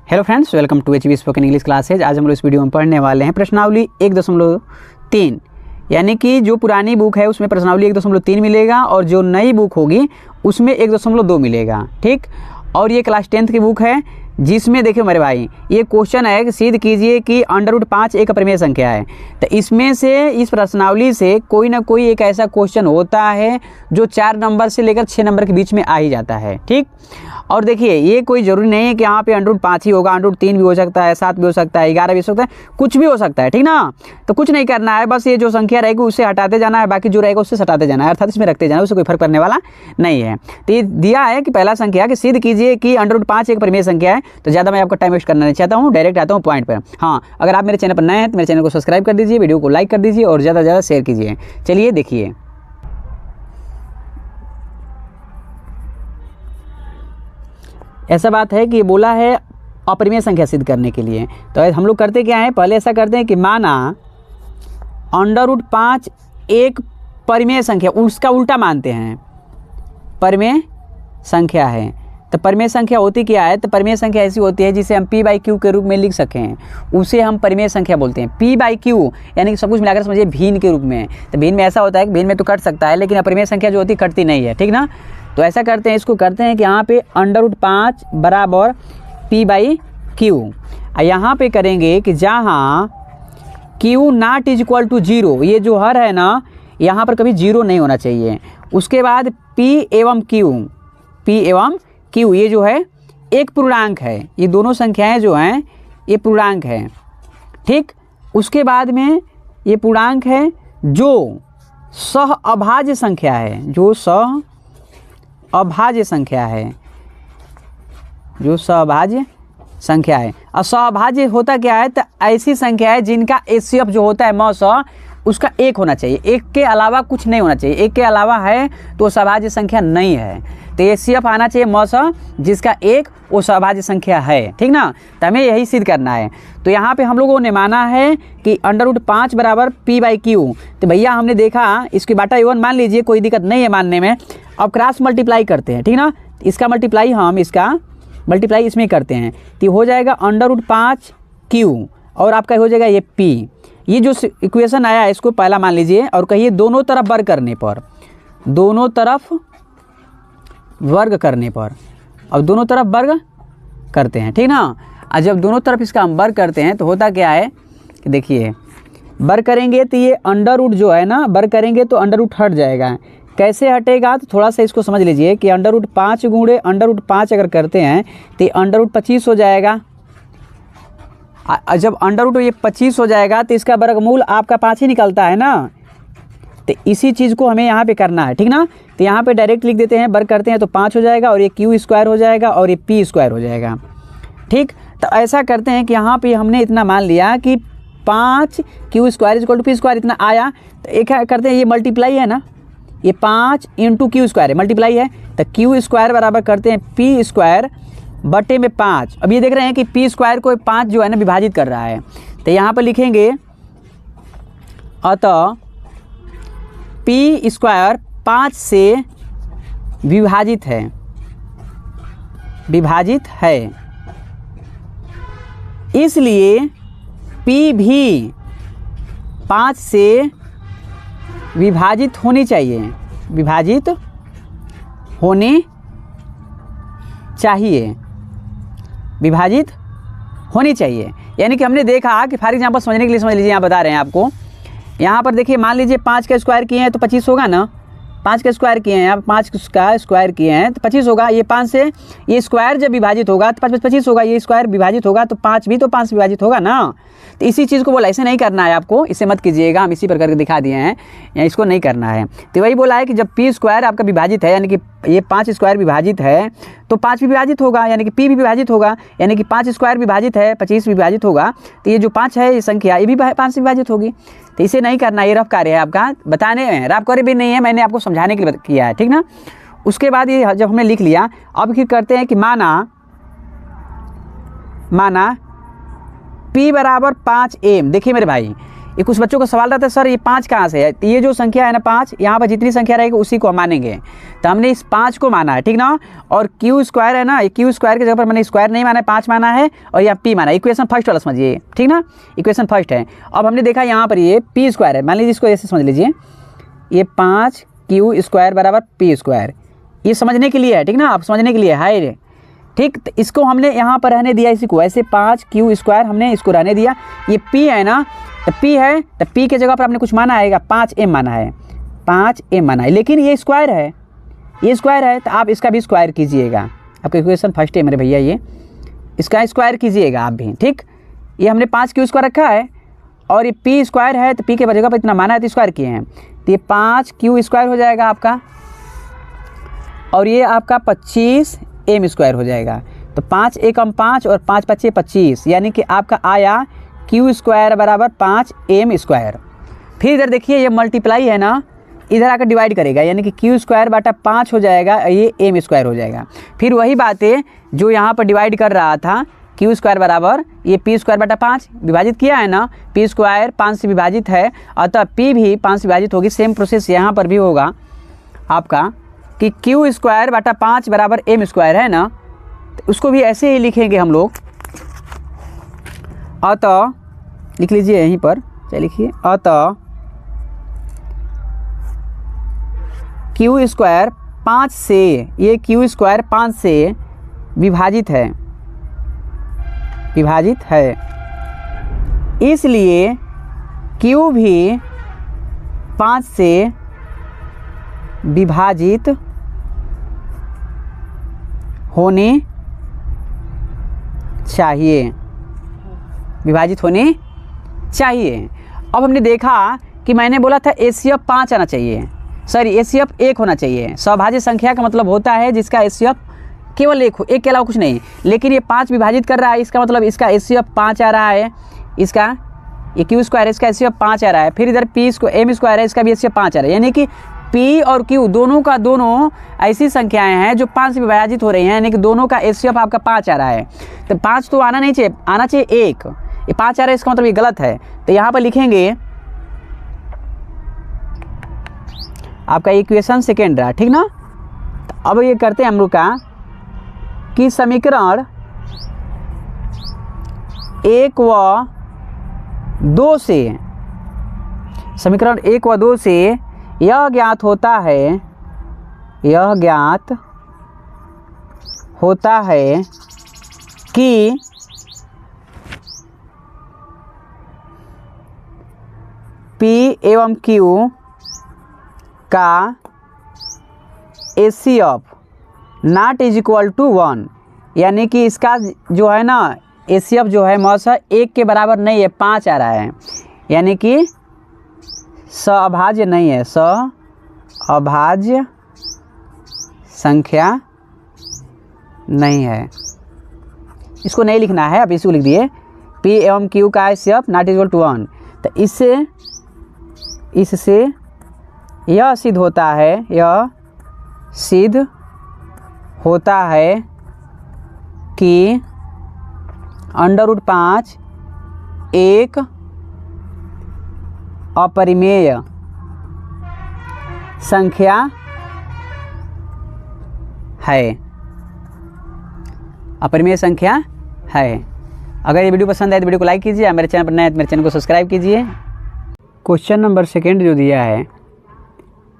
Hello friends, welcome to HB spoken English classes. आज हम लोग इस वीडियो में पढ़ने वाले हैं प्रश्नावली 1.3, यानी कि जो पुरानी बुक है उसमें प्रश्नावली 1.3 मिलेगा और जो नई बुक होगी उसमें 1.2 मिलेगा। ठीक, और ये क्लास 10th की बुक है जिसमें देखिए मेरे भाई ये क्वेश्चन है कि सिद्ध कीजिए कि √5 एक अपरिमेय संख्या है। तो इसमें से इस प्रश्नावली से कोई ना कोई एक ऐसा क्वेश्चन होता है जो 4 नंबर से लेकर 6 नंबर के बीच में आ ही जाता है। ठीक, और देखिए ये कोई ज़रूरी नहीं है कि यहाँ पे √5 ही होगा, √3 भी हो सकता है, 7 भी हो सकता है, 11 भी हो सकता है, कुछ भी हो सकता है। ठीक ना, तो कुछ नहीं करना है, बस ये जो संख्या रहेगी उससे हटाते जाना है, बाकी जो रहेगा उससे हटाते जाना है, अर्थात इसमें रखते जाना है, उससे कोई फर्क पड़ने वाला नहीं है। तो ये दिया है कि पहला संख्या कि सिद्ध कीजिए कि √5 एक परिमेय संख्या है। तो ज़्यादा मैं आपका टाइम वेस्ट करना नहीं चाहता हूँ, डायरेक्ट आता हूँ पॉइंट पर। हाँ, अगर आप मेरे चैनल पर नए हैं तो मेरे चैनल को सब्सक्राइब कर दीजिए, वीडियो को लाइक कर दीजिए और ज़्यादा से ज़्यादा शेयर कीजिए। चलिए देखिए, ऐसा बात है कि ये बोला है अपरिमेय संख्या सिद्ध करने के लिए। तो हम लोग करते क्या है, पहले ऐसा करते हैं कि माना √5 एक परिमेय संख्या, उसका उल्टा मानते हैं परिमेय संख्या है। तो परिमेय संख्या होती क्या है, तो परिमेय संख्या ऐसी होती है जिसे हम p/q के रूप में लिख सकें, उसे हम परिमेय संख्या बोलते हैं। p/q यानी कि सब कुछ मिलाकर समझिए भिन्न के रूप में। तो भिन्न में ऐसा होता है कि भिन्न में तो कट सकता है, लेकिन अपरिमेय संख्या जो होती है कटती नहीं है। ठीक ना, तो ऐसा करते हैं, इसको करते हैं कि यहाँ पे √5 बराबर p/q। यहाँ पे करेंगे कि जहाँ q ≠ 0, ये जो हर है ना यहाँ पर कभी 0 नहीं होना चाहिए। उसके बाद p एवं q ये जो है एक पूर्णांक है, ये दोनों संख्याएं जो हैं ये पूर्णांक है। ठीक, उसके बाद में ये पूर्णांक है जो सहअभाज्य संख्या है, जो सहअभाज्य संख्या है, जो सहअभाज्य संख्या है। और सहअभाज्य होता क्या है, तो ऐसी संख्या है जिनका HCF जो होता है मौसा उसका 1 होना चाहिए, 1 के अलावा कुछ नहीं होना चाहिए। 1 के अलावा है तो सहअभाज्य संख्या नहीं है। तो HCF आना चाहिए मौसा जिसका 1 वो सहअभाज्य संख्या है। ठीक ना, तो हमें यही सिद्ध करना है। तो यहाँ पे हम लोगों ने माना है कि √5 बराबर p/q। तो भैया हमने देखा इसकी बाटा A1 मान लीजिए, कोई दिक्कत नहीं है मानने में। अब क्रॉस मल्टीप्लाई करते हैं। ठीक ना, इसका मल्टीप्लाई हम इसका मल्टीप्लाई इसमें करते हैं तो हो जाएगा √5q और आपका हो जाएगा ये p। ये जो इक्वेशन आया है इसको पहला मान लीजिए और कहिए दोनों तरफ वर्ग करने पर, दोनों तरफ वर्ग करने पर। अब दोनों तरफ वर्ग करते हैं। ठीक ना, और जब दोनों तरफ इसका हम वर्ग करते हैं तो होता क्या है कि देखिए वर्ग करेंगे तो ये अंडर जो है ना, वर्ग करेंगे तो अंडर हट जाएगा। कैसे हटेगा तो थोड़ा सा इसको समझ लीजिए कि √5 गुणे √5 अगर करते हैं तो √25 हो जाएगा। जब ये 25 हो जाएगा तो इसका वर्गमूल आपका 5 ही निकलता है ना। तो इसी चीज़ को हमें यहाँ पे करना है। ठीक ना, तो यहाँ पे डायरेक्ट लिख देते हैं, वर्ग करते हैं तो 5 हो जाएगा और ये q² हो जाएगा और ये p² हो जाएगा। ठीक, तो ऐसा करते हैं कि यहाँ पे हमने इतना मान लिया कि 5q² = p² इतना आया। तो एक करते हैं, ये मल्टीप्लाई है ना, ये 5 × q² है, मल्टीप्लाई है। तो q² बराबर करते हैं p² बटे में 5। अब ये देख रहे हैं कि p² को 5 जो है ना विभाजित कर रहा है। तो यहाँ पर लिखेंगे अतः p² 5 से विभाजित है, इसलिए p भी 5 से विभाजित होनी चाहिए, विभाजित होनी चाहिए। यानी कि हमने देखा कि फॉर एग्जांपल समझने के लिए समझ लीजिए, यहाँ बता रहे हैं आपको। यहाँ पर देखिए मान लीजिए 5 का स्क्वायर किए हैं तो 25 होगा ना, 5 का स्क्वायर किए हैं, आप 5 का स्क्वायर किए हैं तो 25 होगा। ये 5 से ये स्क्वायर जब विभाजित होगा तो 5 25 होगा, ये स्क्वायर विभाजित होगा तो 5 भी तो 5 से विभाजित होगा ना। तो इसी चीज़ को बोला, ऐसे नहीं करना है आपको, इसे मत कीजिएगा, हम इसी प्रकार के दिखा दिए हैं, या इसको नहीं करना है। तो वही बोला है कि जब p² आपका विभाजित है, यानी कि ये 5² विभाजित है तो 5 भी विभाजित होगा, यानी कि p भी विभाजित होगा, यानी कि 5² विभाजित है, 25 विभाजित होगा। तो ये जो 5 है ये संख्या ये भी 5 से विभाजित होगी। तो इसे नहीं करना, ये रफ कार्य है आपका, बताने में रफ कार्य भी नहीं है, मैंने आपको समझाने के लिए किया है। ठीक ना, उसके बाद ये जब हमने लिख लिया, अब फिर करते हैं कि माना p बराबर 5m। देखिए मेरे भाई ये कुछ बच्चों का सवाल रहता है सर ये 5 कहाँ से है, ये जो संख्या है ना 5, यहाँ पर जितनी संख्या रहेगी उसी को हम मानेंगे। तो हमने इस 5 को माना है, ठीक ना। और क्यू स्क्वायर है ना, ये क्यू स्क्वायर की जगह पर मैंने स्क्वायर नहीं माना है, 5 माना है और यहाँ पी माना है। इक्वेशन फर्स्ट वाला समझिए, ठीक ना, इक्वेशन फर्स्ट है। अब हमने देखा यहाँ पर ये पी स्क्वायर है, मान लीजिए इसको ऐसे समझ लीजिए, ये 5 क्यू स्क्वायर बराबर पी स्क्वायर, ये समझने के लिए है, ठीक ना, आप समझने के लिए है रे, ठीक। तो इसको हमने यहाँ पर रहने दिया, इसी को ऐसे 5 क्यू स्क्वायर हमने इसको रहने दिया। ये पी है ना, तो पी है, तो पी के जगह पर आपने कुछ माना आएगा, 5m माना है, 5m माना है, लेकिन ये स्क्वायर है, ये स्क्वायर है, तो आप इसका भी स्क्वायर कीजिएगा। आपका इक्वेशन फर्स्ट है मेरे भैया, ये इसका स्क्वायर कीजिएगा आप भी, ठीक। ये हमने 5 क्यू स्क्वायर रखा है और ये पी स्क्वायर है, तो पी के जगह पर इतना माना है तो स्क्वायर किए हैं, तो ये 5 क्यू स्क्वायर हो जाएगा आपका, और ये आपका 25m स्क्वायर हो जाएगा। तो 5 एकम 5 और 5 पच्चे 25, यानी कि आपका आया क्यू स्क्वायर बराबर 5m स्क्वायर। फिर इधर देखिए ये मल्टीप्लाई है ना, इधर आकर डिवाइड करेगा, यानी कि क्यू स्क्वायर बटा 5 हो जाएगा, ये m स्क्वायर हो जाएगा। फिर वही बातें जो यहाँ पर डिवाइड कर रहा था, क्यू स्क्वायर बराबर ये पी स्क्वायर बटा 5 विभाजित किया है ना, पी स्क्वायर 5 से विभाजित है, अतः पी भी 5 से विभाजित होगी। सेम प्रोसेस यहाँ पर भी होगा आपका कि क्यू स्क्वायर बटा 5 बराबर m स्क्वायर है ना, तो उसको भी ऐसे ही लिखेंगे हम लोग। अतः लिख लीजिए यहीं पर, चलिए लिखिए, अतः क्यू स्क्वायर 5 से, ये क्यू स्क्वायर 5 से विभाजित है, विभाजित है, इसलिए क्यू भी 5 से विभाजित होने चाहिए, विभाजित होने चाहिए। अब हमने देखा कि मैंने बोला था एचसीएफ 5 आना चाहिए, सॉरी एचसीएफ 1 होना चाहिए। सौभाज्य संख्या का मतलब होता है जिसका एचसीएफ केवल 1 हो, 1 के अलावा कुछ नहीं। लेकिन ये 5 विभाजित कर रहा है, इसका मतलब इसका एचसीएफ 5 आ रहा है, इसका ये क्यू स्क्वायर है, इसका एचसीएफ 5 आ रहा है। फिर इधर पी एम स्क्वायर है, इसका भी एचसीएफ 5 आ रहा है, यानी कि पी और क्यू दोनों का दोनों ऐसी संख्याएं हैं जो 5 से विभाजित हो रही हैं, यानी कि दोनों का एचसीएफ आपका 5 आ रहा है। तो 5 तो आना नहीं चाहिए, आना चाहिए 1, ये 5 आ रहा है, इसका मतलब ये गलत है। तो यहाँ पर लिखेंगे आपका इक्वेशन सेकेंड रहा, ठीक ना। तो अब ये करते हैं हम लोग का कि समीकरण 1 व 2 से, समीकरण 1 व 2 से यह ज्ञात होता है, यह ज्ञात होता है कि P एवं Q का HCF not is equal to 1, यानी कि इसका जो है ना एचसीएफ जो है मौसा 1 के बराबर नहीं है, 5 आ रहा है, यानी कि सअभाज्य नहीं है, सअभाज्य संख्या नहीं है। इसको नहीं लिखना है, अब इसको लिख दिए P एवं Q का एचसीएफ नॉट इक्वल टू 1। तो इससे यह सिद्ध होता है, यह सिद्ध होता है कि √5 एक अपरिमेय संख्या है, अपरिमेय संख्या है। अगर ये वीडियो पसंद आए तो वीडियो को लाइक कीजिए, मेरे चैनल पर नए तो मेरे चैनल को सब्सक्राइब कीजिए। क्वेश्चन नंबर सेकेंड जो दिया है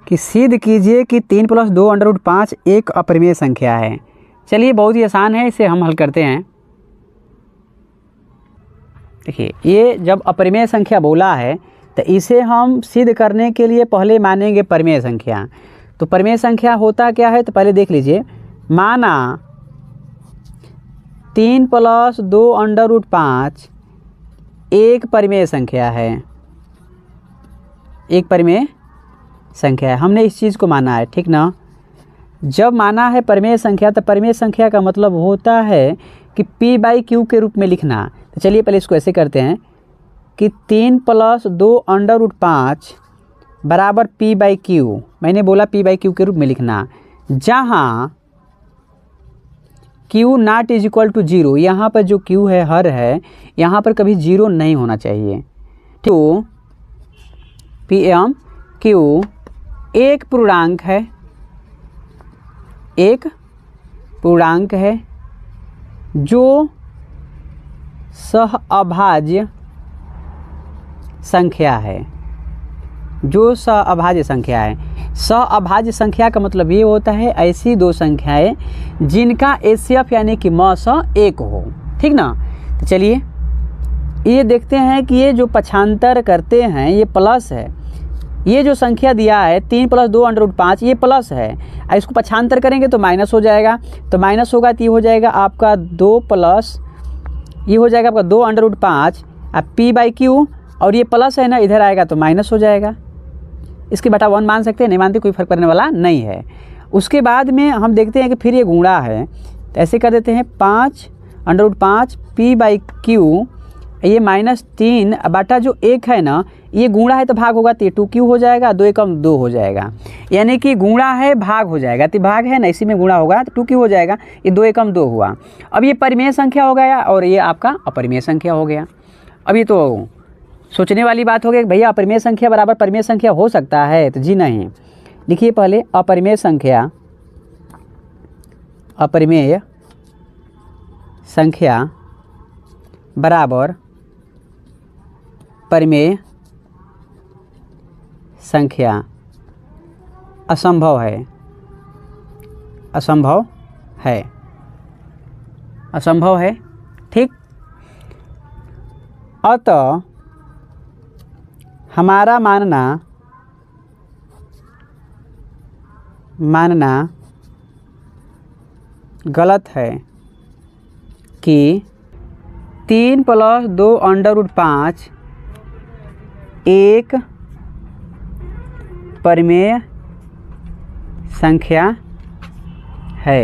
कि सिद्ध कीजिए कि 3 + 2 √5 एक अपरिमेय संख्या है। चलिए बहुत ही आसान है, इसे हम हल करते हैं। देखिए ये जब अपरिमेय संख्या बोला है तो इसे हम सिद्ध करने के लिए पहले मानेंगे परिमेय संख्या। तो परिमेय संख्या होता क्या है, तो पहले देख लीजिए, माना 3 + 2 √5 एक परिमेय संख्या है, एक परिमेय संख्या है। हमने इस चीज़ को माना है, ठीक ना। जब माना है परिमेय संख्या तो परिमेय संख्या का मतलब होता है कि P/Q के रूप में लिखना। तो चलिए पहले इसको ऐसे करते हैं कि 3 + 2 √5 बराबर P/Q, मैंने बोला P/Q के रूप में लिखना, जहाँ Q not is equal to 0, यहाँ पर जो Q है हर है, यहाँ पर कभी 0 नहीं होना चाहिए। तो पी एवं क्यू एक पूर्णांक है, एक पूर्णांक है जो सहअभाज्य संख्या है, जो सहअभाज्य संख्या है। सहअभाज्य संख्या का मतलब ये होता है ऐसी दो संख्याएं जिनका एचसीएफ यानी कि मौस 1 हो, ठीक ना। तो चलिए ये देखते हैं कि ये जो पक्षांतर करते हैं ये प्लस है, ये जो संख्या दिया है 3 + 2√5 ये प्लस है, इसको पक्षांतर करेंगे तो माइनस हो जाएगा, तो माइनस होगा तो ये हो जाएगा आपका 2 प्लस ये हो जाएगा आपका 2√5 अब p/q, और ये प्लस है ना इधर आएगा तो माइनस हो जाएगा। इसके बटा 1 मान सकते हैं, नहीं मानते कोई फर्क पड़ने वाला नहीं है। उसके बाद में हम देखते हैं कि फिर ये गुणा है, तो ऐसे कर देते हैं 5√5 p/q, ये -3 बटा जो 1 है ना ये गुणा है तो भाग होगा तो 2q हो जाएगा, 2 एकम 2 हो जाएगा, यानी कि गुणा है भाग हो जाएगा, तो भाग है ना इसी में गुणा होगा तो 2q हो जाएगा, ये 2 एकम 2 हुआ। अब ये परिमेय संख्या हो गया और ये आपका अपरिमेय संख्या हो गया। अब ये तो सोचने वाली बात हो गई कि भैया अपरिमेय संख्या बराबर परिमेय संख्या हो सकता है, तो जी नहीं। लिखिए पहले अपरिमेय संख्या, अपरिमेय संख्या बराबर परिमेय संख्या असंभव है, असंभव है, असंभव है, ठीक। अतः हमारा मानना गलत है कि 3 + 2√5 एक परिमेय संख्या है।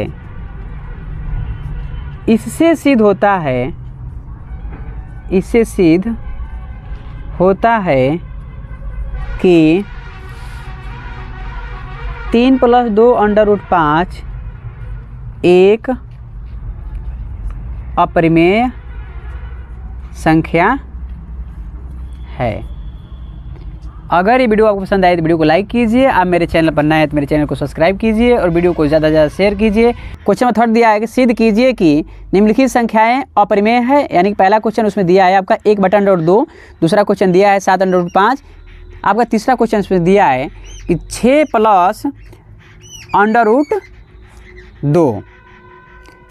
इससे सिद्ध होता है, इससे सिद्ध होता है कि 3 + 2√5 एक अपरिमेय संख्या है। अगर ये वीडियो आपको पसंद आए तो वीडियो को लाइक कीजिए, आप मेरे चैनल पर नए हैं तो मेरे चैनल को सब्सक्राइब कीजिए और वीडियो को ज़्यादा से ज़्यादा शेयर कीजिए। क्वेश्चन में थर्ड दिया है कि सिद्ध कीजिए कि निम्नलिखित संख्याएं अपरिमेय है, यानी कि पहला क्वेश्चन उसमें दिया है आपका 1/√2, दूसरा क्वेश्चन दिया है 7/5, आपका तीसरा क्वेश्चन उसमें दिया है कि 6 + √2।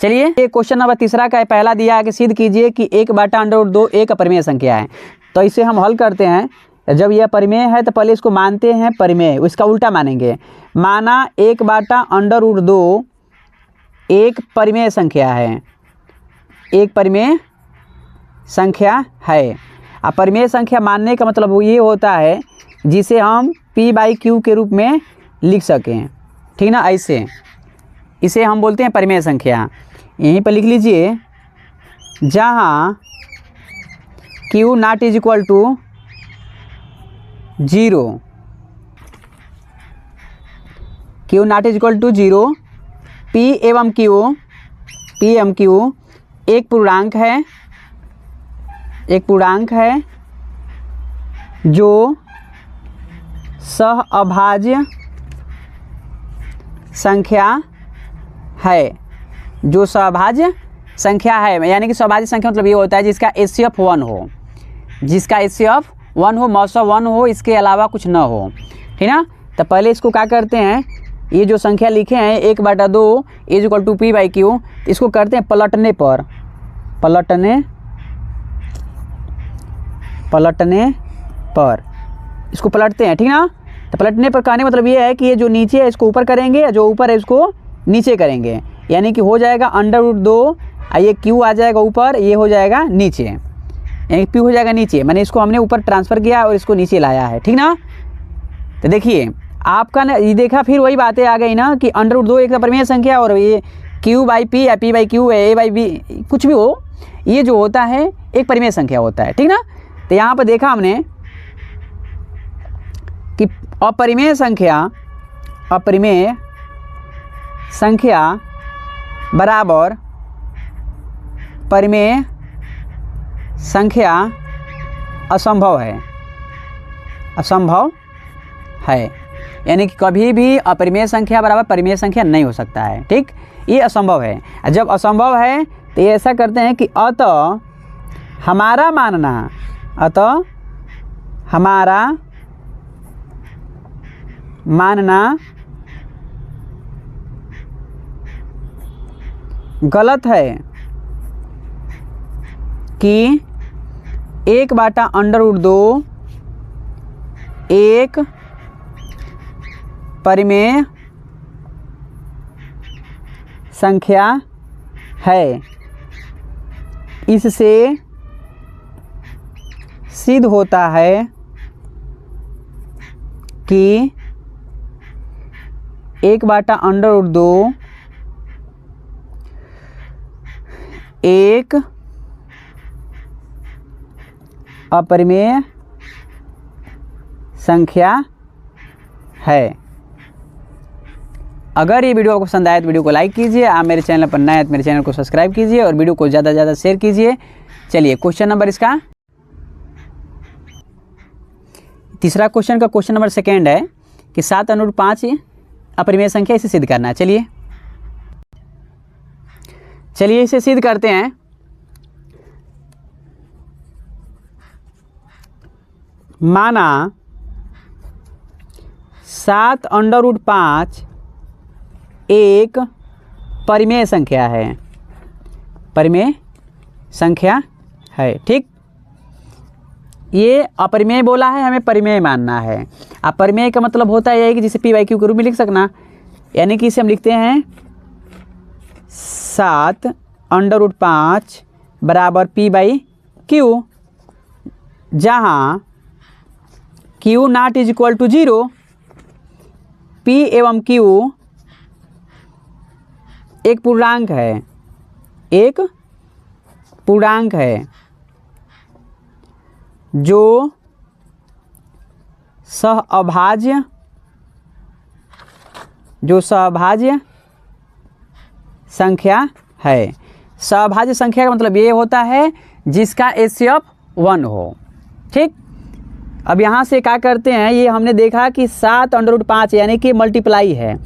चलिए ये क्वेश्चन नंबर तीसरा का पहला दिया है कि सिद्ध कीजिए कि 1/√2 एक अपरिमेय संख्या है। तो इसे हम हल करते हैं। जब यह परिमेय है तो पहले इसको मानते हैं परिमेय, इसका उल्टा मानेंगे। माना 1/√2 एक परिमेय संख्या है, एक परिमेय संख्या है। अब परिमेय संख्या मानने का मतलब ये होता है जिसे हम p/q के रूप में लिख सकें, ठीक ना। ऐसे इसे हम बोलते हैं परिमेय संख्या। यहीं पर लिख लीजिए, जहाँ q ≠ 0, q ≠ 0, p एवं q एक पूर्णांक है, एक पूर्णांक है जो सहअभाज्य संख्या है, जो सहअभाज्य संख्या है, यानी कि सहअभाज्य संख्या मतलब ये होता है जिसका एचसीएफ 1 हो, जिसका एचसीएफ 1 हो, मौसा 1 हो, इसके अलावा कुछ ना हो, ठीक ना। तो पहले इसको क्या करते हैं, ये जो संख्या लिखे हैं 1/2 = p/q, इसको करते हैं पलटने पर, पलटने पर इसको पलटते हैं, ठीक ना। तो पलटने पर कहने मतलब ये है कि ये जो नीचे है इसको ऊपर करेंगे, जो ऊपर है इसको नीचे करेंगे, यानी कि हो जाएगा √2, ये q आ जाएगा ऊपर, ये हो जाएगा नीचे, यानी p हो जाएगा नीचे, मैंने इसको हमने ऊपर ट्रांसफ़र किया और इसको नीचे लाया है, ठीक ना। तो देखिए आपका ना ये देखा, फिर वही बातें आ गई ना कि √2 एक परिमेय संख्या और ये q/p या p/q a/b कुछ भी हो, ये जो होता है एक परिमेय संख्या होता है, ठीक ना। तो यहाँ पर देखा हमने कि अपरिमेय संख्या बराबर परिमेय संख्या असंभव है, असंभव है, यानी कि कभी भी अपरिमेय संख्या बराबर परिमेय संख्या नहीं हो सकता है। ठीक, ये असंभव है। जब असंभव है तो ये ऐसा करते हैं कि अतः हमारा मानना गलत है कि 1/√2 एक परिमेय संख्या है। इससे सिद्ध होता है कि 1/√2 एक अपरिमेय संख्या है। अगर ये वीडियो आपको पसंद आए तो वीडियो को लाइक कीजिए। आप मेरे चैनल पर नए हैं तो मेरे चैनल को सब्सक्राइब कीजिए और वीडियो को ज़्यादा से ज़्यादा शेयर कीजिए। चलिए क्वेश्चन नंबर इसका तीसरा क्वेश्चन का क्वेश्चन नंबर सेकेंड है कि 7/5 अपरिमेय संख्या, इसे सिद्ध करना है। चलिए इसे सिद्ध करते हैं। माना 7/5 एक परिमेय संख्या है, परिमेय संख्या है। ठीक, ये अपरिमेय बोला है, हमें परिमेय मानना है। अपरिमेय का मतलब होता है कि जिसे p/q के रूप में लिख सकना, यानी कि इसे हम लिखते हैं 7/5 बराबर p/q, जहाँ q not is equal to 0, p एवं q एक पूर्णांक है, एक पूर्णांक है जो सहअभाज्य संख्या है। सहअभाज्य संख्या का मतलब ये होता है जिसका HCF 1 हो। ठीक, अब यहाँ से क्या करते हैं, ये हमने देखा कि 7/5 यानी कि मल्टीप्लाई है,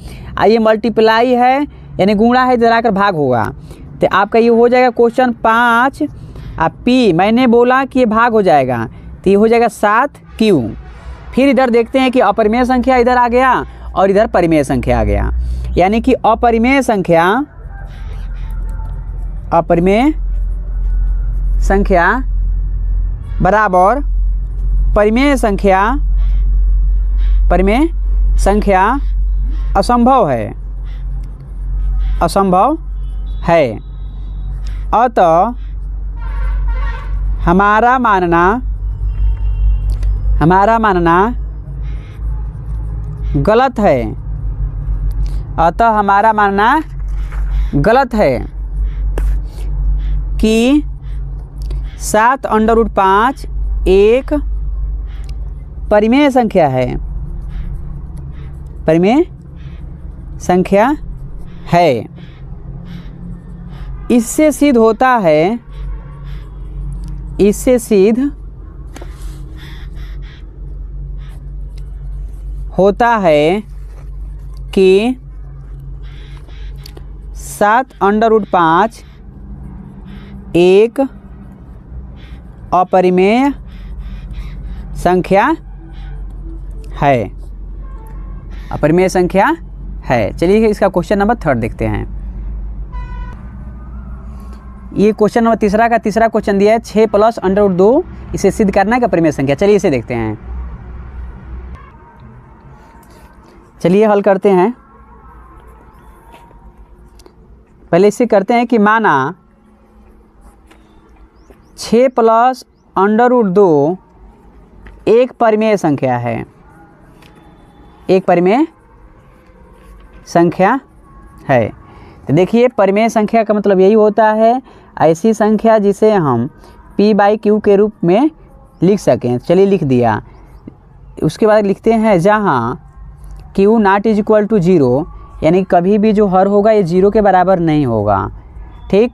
ये मल्टीप्लाई है यानी गुणा है, जलाकर भाग होगा। तो आपका ये हो जाएगा क्वेश्चन 5 p, मैंने बोला कि ये भाग हो जाएगा तो ये हो जाएगा 7q। फिर इधर देखते हैं कि अपरिमेय संख्या इधर आ गया और इधर परिमेय संख्या आ गया, यानी कि अपरिमेय संख्या बराबर परिमेय संख्या असंभव है। अतः हमारा मानना गलत है। अतः हमारा मानना गलत है कि 7/5 एक परिमेय संख्या है, परिमेय संख्या है। इससे सिद्ध होता है, इससे सिद्ध होता है कि 7/5 एक अपरिमेय संख्या है, अपरिमेय संख्या है। चलिए इसका क्वेश्चन नंबर 3 देखते हैं। ये क्वेश्चन नंबर तीसरा क्वेश्चन दिया है 6 + √2, इसे सिद्ध करना है कि अपरिमेय संख्या। चलिए इसे देखते हैं, चलिए हल करते हैं। पहले इसे करते हैं कि माना 6 + √2 एक परिमेय संख्या है, एक परिमेय संख्या है। तो देखिए परिमेय संख्या का मतलब यही होता है ऐसी संख्या जिसे हम p/q के रूप में लिख सकें। चलिए लिख दिया। उसके बाद लिखते हैं जहाँ q not is equal to 0, यानी कभी भी जो हर होगा ये 0 के बराबर नहीं होगा। ठीक,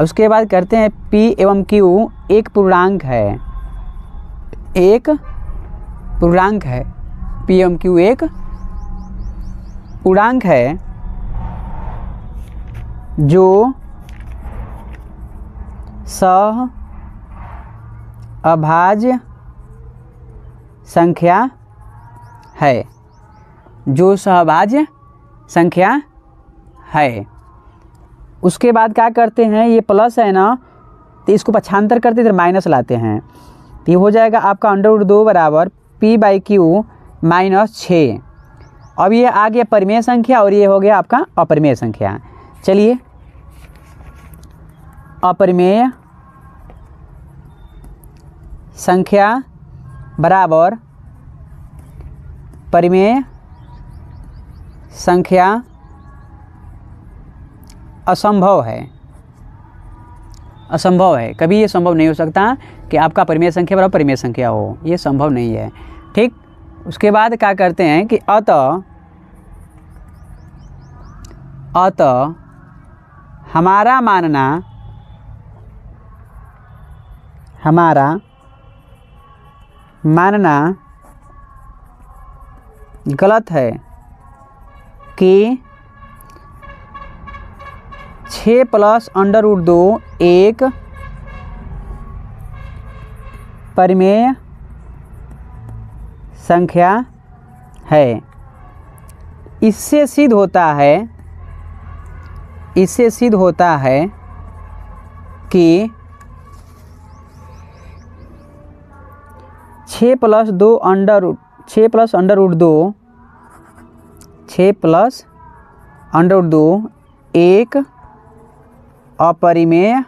उसके बाद करते हैं p एवं q एक पूर्णांक है, एक पूर्णांक है। PMQ एक पूर्णांक है जो सह अभाज्य संख्या है, जो सहभाज्य संख्या है। उसके बाद क्या करते हैं, ये प्लस है ना, तो इसको पक्षांतर करते इधर माइनस लाते हैं, तो ये हो जाएगा आपका √2 बराबर P/Q -6। अब ये आ गया परिमेय संख्या और ये हो गया आपका अपरिमेय संख्या। चलिए, अपरिमेय संख्या बराबर परिमेय संख्या असंभव है। असंभव है, कभी ये संभव नहीं हो सकता कि आपका परिमेय संख्या बराबर परिमेय संख्या हो, ये संभव नहीं है। ठीक, उसके बाद क्या करते हैं कि अतः हमारा मानना गलत है कि 6 + √2 एक परिमेय संख्या है। इससे सिद्ध होता है कि 6 + √2 एक अपरिमेय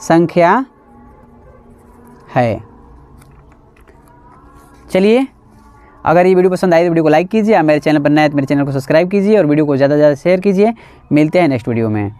संख्या है। चलिए, अगर ये वीडियो पसंद आई तो वीडियो को लाइक कीजिए, मेरे चैनल पर नए हैं तो मेरे चैनल को सब्सक्राइब कीजिए और वीडियो को ज़्यादा से ज़्यादा शेयर कीजिए। मिलते हैं नेक्स्ट वीडियो में।